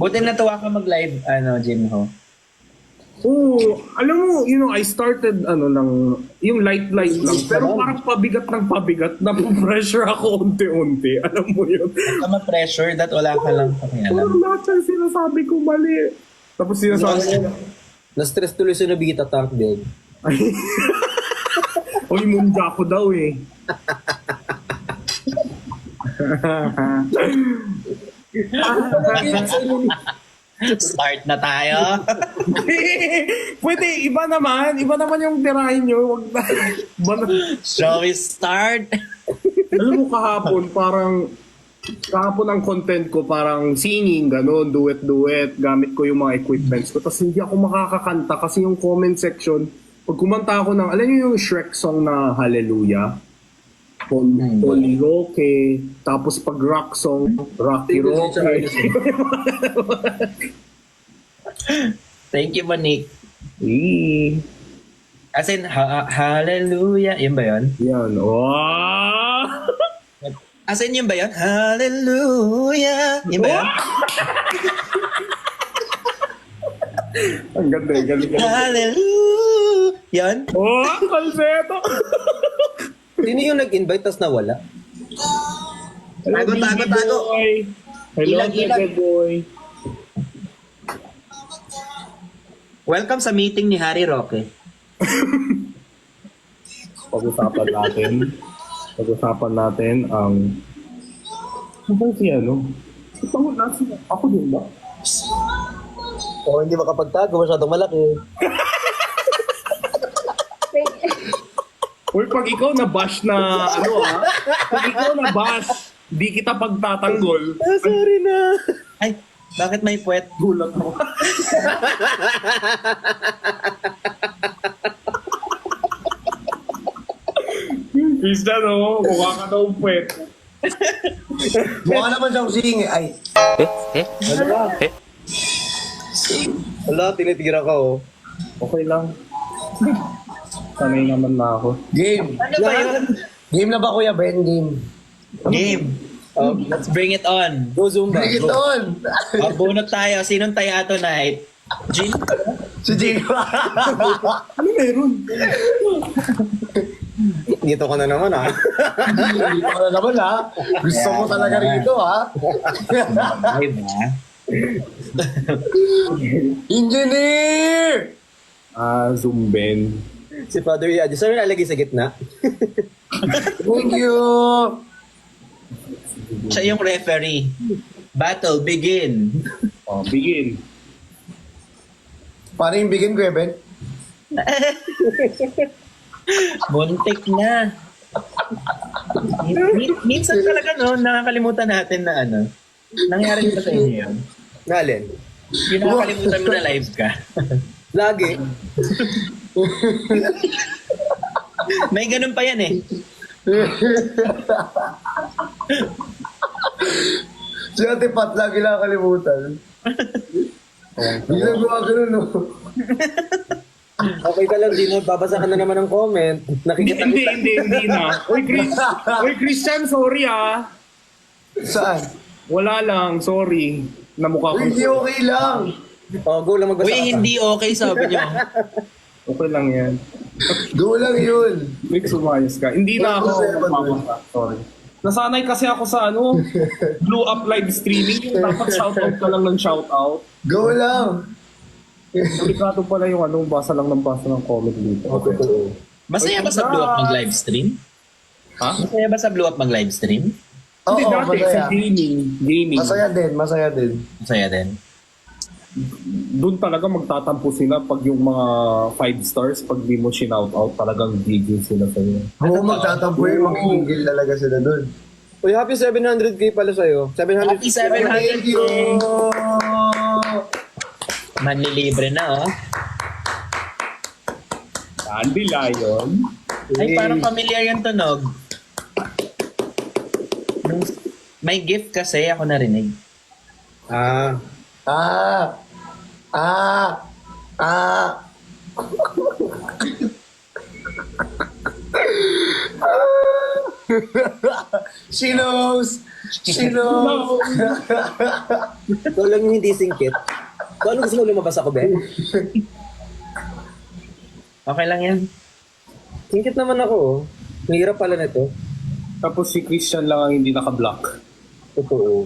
Buti natuwa ka mag-live, Jinho. Oo, alam mo, I started, yung light lang. Pero parang pabigat ng pabigat, pressure ako unti-unti. Alam mo yun? Huwag ka ma-pressure that wala ka lang pakialam. Parang lahat ng sinasabi ko mali. Tapos sinasabi ko, Na-stress tuloy si Nobita tank build. oy, munda ko daw eh. Start na tayo. Pwede, iba naman yung tirahin nyo. Wag na. Iba na. Shall we start? Alam mo kahapon ang content ko parang singing, gano'n, duet, gamit ko yung mga equipments ko. Tapos hindi ako makakakanta kasi yung comment section, pag kumanta ako ng, alam niyo yung Shrek song na Hallelujah? Holy Roque, tapos pag rock song, Rocky Roque. Thank you, Monique. As in, hallelujah. Yun ba yun? Yan. Wow! As in, yun ba yun? Hallelujah. Yun ba yun? Ang ganda, galing. Hallelujah. Yan? Oh, kalseto! Sino yung nag-invite tas nawala? Tago. Hello, Ilag. Baby Boy. Welcome sa meeting ni Harry Roque. Pag-usapan natin ang... Ano ba si ano? Ako din ba? O hindi makapagtago, masyadong malaki. Or pag ikaw na-bash na pag ikaw na-bash, di kita pagtatanggol. Sorry na. Ay, bakit may puwet? Gulat mo. Christian, mukha ka daw puwet. Mukha naman siyang singi. Ay. Ano ba? Wala, tinitira ka oh. Okay lang. Sanay naman na ako. Game. Ano ba yun? Game na ba Kuya Ben? Game. Game. Let's bring it on. Go Zumba. Bring it on. Bunot tayo. Sinong tayo tonight? Jin? Si Jing. Ano meron? Dito ka na naman ha. Dito ka na naman ha. Gusto mo talaga rito ha. Ay ba? Engineer! Zumben. Si Father Yadi. Saan nalagay sa gitna? Thank you! Siya yung referee. Battle, begin. Begin. Paano yung begin ko, Ben? Muntik na. Minsan talaga, nakakalimutan natin na nangyari ba sa inyo yun? Nalin? Yung nakakalimutan mo na live ka. Lagi. May ganun pa yan eh. Si Ate Pat lagi nakakalimutan. Hindi na gawa ganun, no? Okay ka lang, Dino. Babasa ka na naman ng comment. Nakikita Hindi na. Oy, Christian, sorry Saan? Wala lang, sorry. Namukha ko. Hindi okay lang. Go lang magbasa. Uy, hindi okay sabi niyo. Okay lang yan. Go lang yun. Mix, umayos ka. Hindi na ako magpapasa. Sorry. Nasanay kasi ako sa Blue Up live streaming. Dapat shoutout ka lang ng shoutout. Go lang. Delikado pala yung basa lang ng comment dito. Okay. Masaya ba sa Blue Up mag-live stream? Ha? Masaya ba sa Blue Up mag-live stream? Hindi Oo, dati, masaya. sa gaming. Masaya din. Masaya din. Doon talaga magtatampo sila pag yung mga 5 stars, pag di mo shoutout, talagang gigil sila sa iyo. Oo, magtatampo yun. Mag-ingil talaga sila doon. Uy, happy 700k pala sa'yo. 700. Happy 700K. Thank you. Manlilibre na, Candy Lion. Ay, parang familiar yung tunog. May gift kasi ako narinig. Ah. She knows. Sino? Ikaw lang yung hindi singkit. So, ano gusto mo lumabas ako, be? Okay lang yan. Singkit naman ako, oh. Mahirap pala nito. Tapos si Christian lang ang hindi naka-block. Totoo.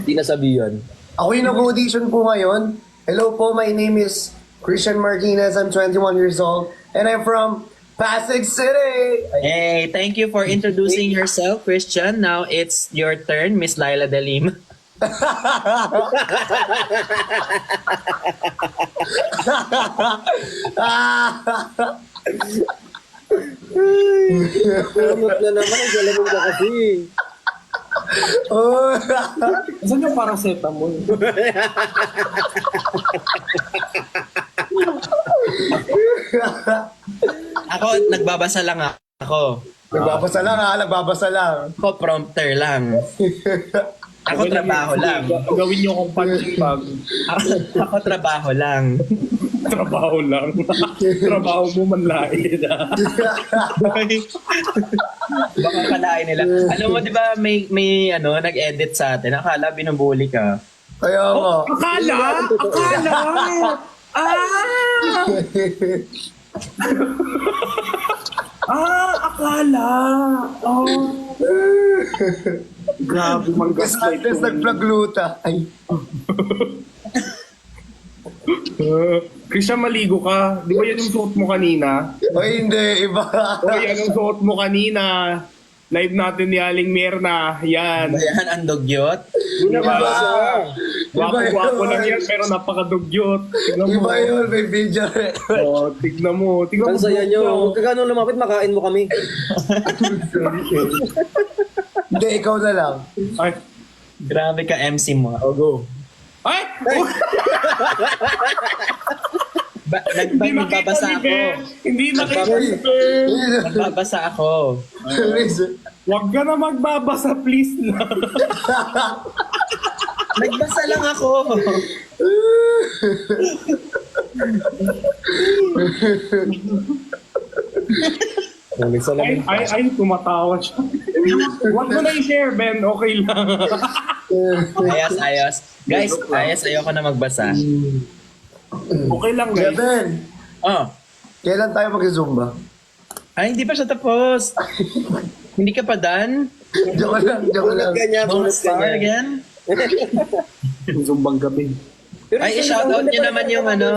Hindi nasabihan. Ako yung nag-audition po ngayon. Hello po, my name is Christian Martinez. I'm 21 years old. And I'm from Pasig City! Hey, thank you for introducing yourself, Christian. Now it's your turn, Miss Laila Dalim. Kumot na naman, ang galamon ka kasi. Oh. Saan yung paracetamol? Ako, nagbabasa lang ako. Nagbabasa lang ha, nagbabasa lang. Ako, prompter lang. Ako, trabaho lang. Gawin niyo akong punching bag. Ako, trabaho lang. Trabaho lang. Trabaho mo manlain. Baka kalain nila. Alam mo, di ba, may nag-edit sa atin. Akala, binubuli ka. Kaya nga. Akala! Akala! Oh. Grabe, Gaslight manggaslight. nagplagluta. Ay. Christian, maligo ka. Di ba yan yung suot mo kanina? Oy, hindi. Iba. O yan yung suot mo kanina. Live natin ni Aling Mirna. Yan. Ayan, ang dugyot. Iba. Wapo-wapo lang yan, pero napakadugyot. Tignan mo. Iba yun. May video rin. Oh, tignan mo. Tignan Ang mo. saya nyo. Huwag ka ganun lumapit, makain mo kami. Hindi, ikaw na lang. Ay. Grabe ka, MC mo. O, go. Ay! Nagbabasa ako. Hindi nakita ni Ben. Nagbabasa ako. Huwag ka na magbabasa, please na. Nagbasa lang ako. Ay, tumatawa siya. Huwag mo na i-share, Ben. Okay lang. Ayos. Guys, ayoko na magbasa. Okay lang, guys. Kevin, Oh. kailan tayo mag-zumba? Ay, hindi pa siya tapos. Hindi ka pa done? Joke lang, joke lang. Ganyan, Bonus bonus star ganyan. again? Zumbang gabi. Pero Ay, isa i-shoutout lang, nyo naman yung ano.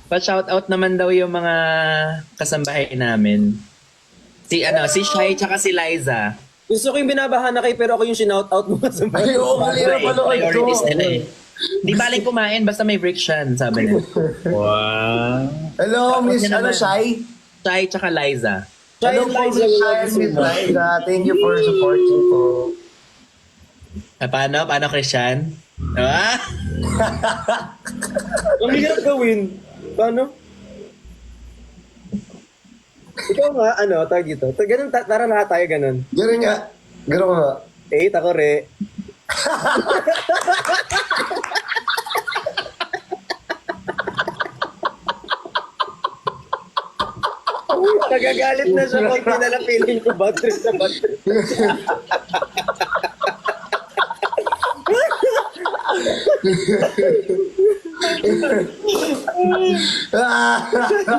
Pa-shoutout naman daw yung mga kasambahay namin. Si Shai tsaka si Liza. Gusto ko yung binabahan na kayo, pero ako yung shinout-out mo sa Ay, oo, mali na pala Priorities ko. nila eh. Di baling kumain, basta may friction, sabi nila. Wow. Hello, Miss, Yun naman. Shai? Shai tsaka Liza. Hello po, Miss Shai and Miss Liza. Thank you for supporting po. Paano, Christian? Ah? Ang hirap gawin. Paano? Ikaw nga, tawag dito. Ganun, tara lahat tayo ganun. Ganun nga. Ganun nga. 8, ako re. Nagagalit na siya pag pinalapiling ko bad trip na bad trip.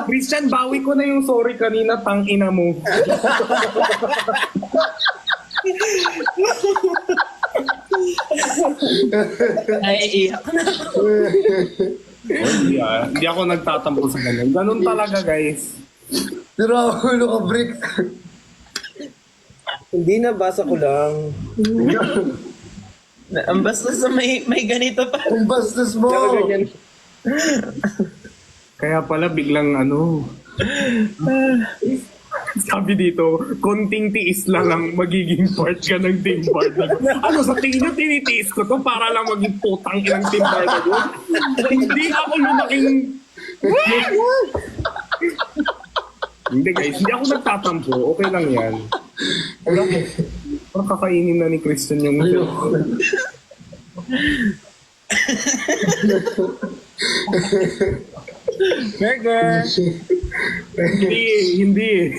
Christian, bawi ko na yung sorry kanina, tangina mo. Naiiyak na. Hindi ako nagtatampo sa ganun. Ganun talaga, guys. Pero ako, ka brick. Hindi na, basa ko lang. Ang basta sa may ganito pa. Ang bastos mo. Kaya ganyan. Kaya pala biglang sabi dito, konting tiis lang ang magiging part ka ng team bar na yun. Ano, sa tingin nyo tinitiis ko to para lang maging putang inang team bar na yun? Hindi ako lumaking... Hindi guys, hindi ako nagtatampo. Okay lang yan. Parang kakainin na ni Christian yung... Burger! Hindi.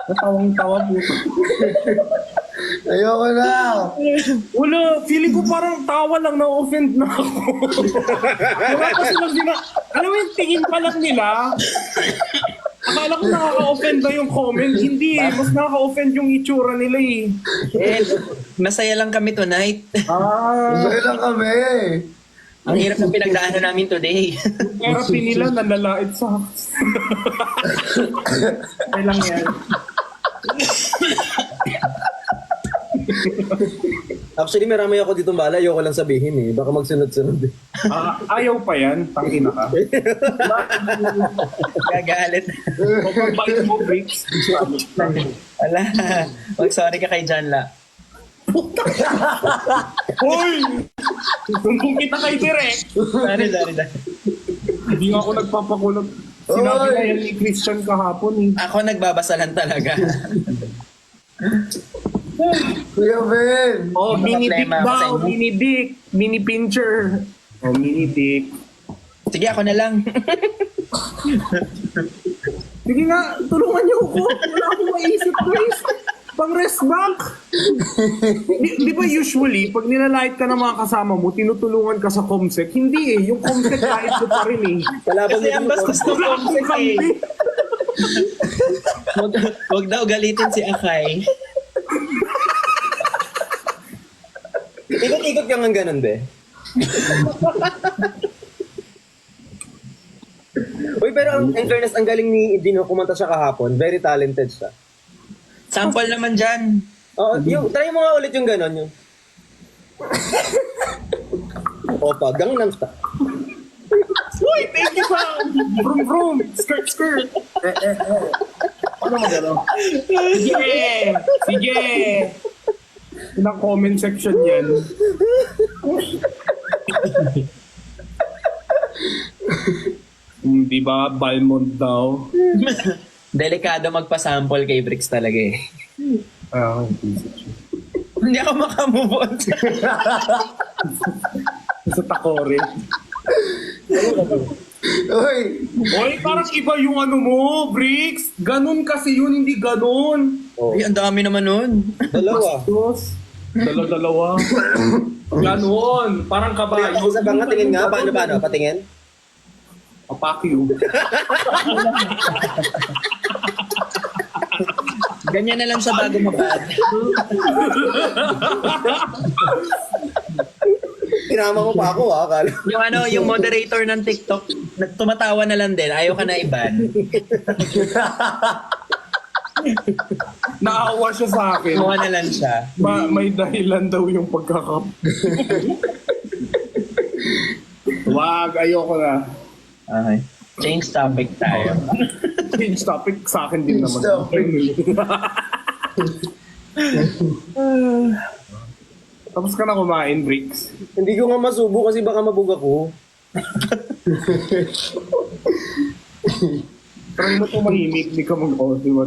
Natawang-tawa po. Ayoko na. Wala, feeling ko parang tawa lang, na-offend na ako. Wala pa silang alam mo yung tingin pa lang nila, akala ko nakaka-offend na yung comment. Hindi eh, mas nakaka-offend yung itsura nila eh. Masaya lang kami tonight. Masaya lang kami. Ang hirap ng pinagdaanan namin today. Therapy nila nalalait sa Ay lang yan. Actually, marami ako ditong bala. Ayoko lang sabihin eh. Baka magsunod-sunod eh. Ayaw pa yan, tangina ka. Gagalit. Kung bait mo, Bricks. Ala, mag-sorry ka kay John La. Hoy! Kung kita kay Direk, Sorry. hindi nga ako nagpapakulog. Sinabi na yan ni Christian kahapon eh. Ako nagbabasa lang talaga. Kuya Ben. Oh, Mga mini dick problema ako sa daw, inyo. mini dick, mini pincher. Oh, mini dick. Sige, ako na lang. Sige nga, tulungan niyo ako. Wala akong maisip, guys. Pang rest back. Di ba usually, pag nilalait ka ng mga kasama mo, tinutulungan ka sa comsec? Hindi eh. Yung comsec kahit mo pa rin eh. Kalaban Kasi mo ang dito. bastos ng Wala akong comsec eh. kampi. Wag daw galitin si Akay. Ikot-ikot ka nga ganun, be. Uy, pero in fairness, ang galing ni Dino kumanta siya kahapon. Very talented siya. Sample naman dyan. Oo, try mo nga ulit yung ganon. Yung... Opa, Gangnam Style. Uy, thank you pa. Vroom vroom. Skirt skirt. Ano mo gano'n? Sige. Sige. Yung comment section yan. Di ba? Balmond daw. Delikado magpa-sample kay Bricks talaga eh. Hindi ako makamove on. Sa takore. Uy. Oy, parang iba yung ano mo, Bricks. Ganun kasi yun, hindi ganun. Oh. Ay, ang dami naman nun. Dalawa. Dos. Dalawa. Ganun. Parang kabayo. Isa ba nga, tingin nga. Paano? Patingin? Papakyo. Ganyan na lang siya bago mabad. Tinama mo pa ako, akala. Yung moderator ng TikTok, tumatawa na lang din. Ayaw ka na iban. Naawa siya sa akin. Kuha na lang siya. May dahilan daw yung pagkakap. Wag, ayoko na. Okay. Change topic tayo. Change topic sa akin din naman. Tapos ka na kumain, Bricks. Hindi ko nga masubo kasi baka mabug ako. Try mo tumahimik, di ka mag-audio.